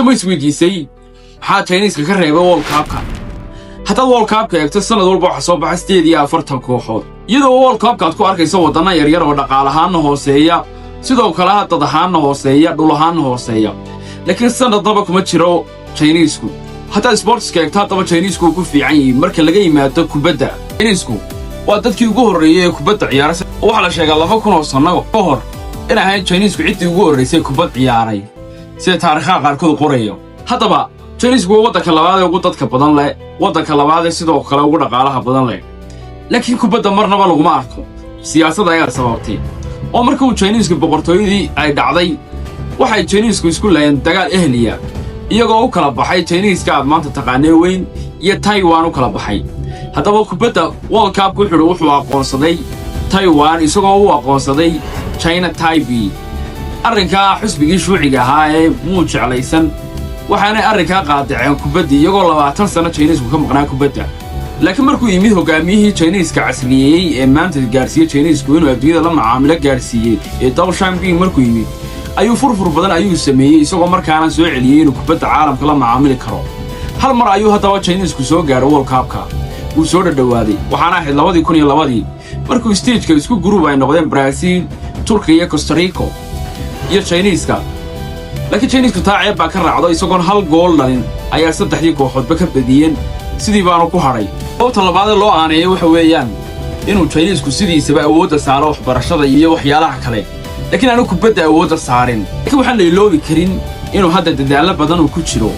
ما isweydiisay maxaa Chinese ka reebay World Cup-ka hatta World Cup-ka eegto sanad walba waxa soo baxay 48 kooxood iyadoo World Cup-ka aad ku arkayso wadana yar yar oo dhaqaalahaan hooseeya sidoo kale dad ahaan hooseeya dhul ahaan hooseeya laakiin sanadaba kuma jiro Chinese-ku hatta sports-ka eegto haddaba Chinese-ku ku fiican yihiin marka laga yimaado kubadda Chinese-ku waa dadkii ugu horeeyay kubadda ciyaaraysa waxa la sheegay 2000 sano ka hor in ay Chinese-ku cidii ugu horeysay kubadda ciyaaray sida taariikhaha qaarkood qorayo haddaba Chinese-ku waa waddanka labaad ee ugu dadka badan leh waddanka labaad ee sidoo kale ugu dhaqaalaha badan leh laakiin kubadda marnaba laguma arko siyaasadda ayaa sababtay oo markii uu Chinese-ku boqortooyadii ay dhacday waxay Chinese-ku isku laayeen dagaal ehliya iyagoo u kala baxay Chinese-ka aad maanta taqaanay weyn iyo Taiwan u kala baxay haddaba kubadda World Cup wuxuu aqoonsaday Taiwan isagoo u aqoonsaday China Taipei arrinka xisbigii shuuciga ahaa ee muu jeclaysan waxaana arrinka qaadaceen kubadda iyagoo 20 sano Chinese-ku ka maqnaa kubadda laakiin markuu yimid hogaamiyihii Chinese-ka casriyeeyay ee maanta gaarsiiyay Chinese-ku inuu adduunyada la macaamilo gaarsiiyay ee Deng Xiaoping markuu yimid ayuu furfur badan ayuu sameeyay isagoo markaana soo celiyay inuu kubadda caalamka la macaamili karo hal mar ayuu haddaba Chinese-ku soo gaaray World Cup-ka uu soo dhawaaday waxaana ahayd 2002 markuu stage-ka isku group ay noqdeen Brazil Turkiga iyo Costa Rica iyo Chinese-ka laakiin Chinese-ku taacib baa ka raacdo isagoo hal gool dhalin ayaa saddexdii kooxoodba ka badiyeen sidii baanu ku haray qofta labaad loo aaneeyay waxa weeyaan inuu Chinese-ku sidiisaba awood saaro waxbarashada iyo waxyaalaha kale laakiin aanu kubadda awood saarin laakiin waxaan la iloobi karin inuu hadda dadaal badan ku jiro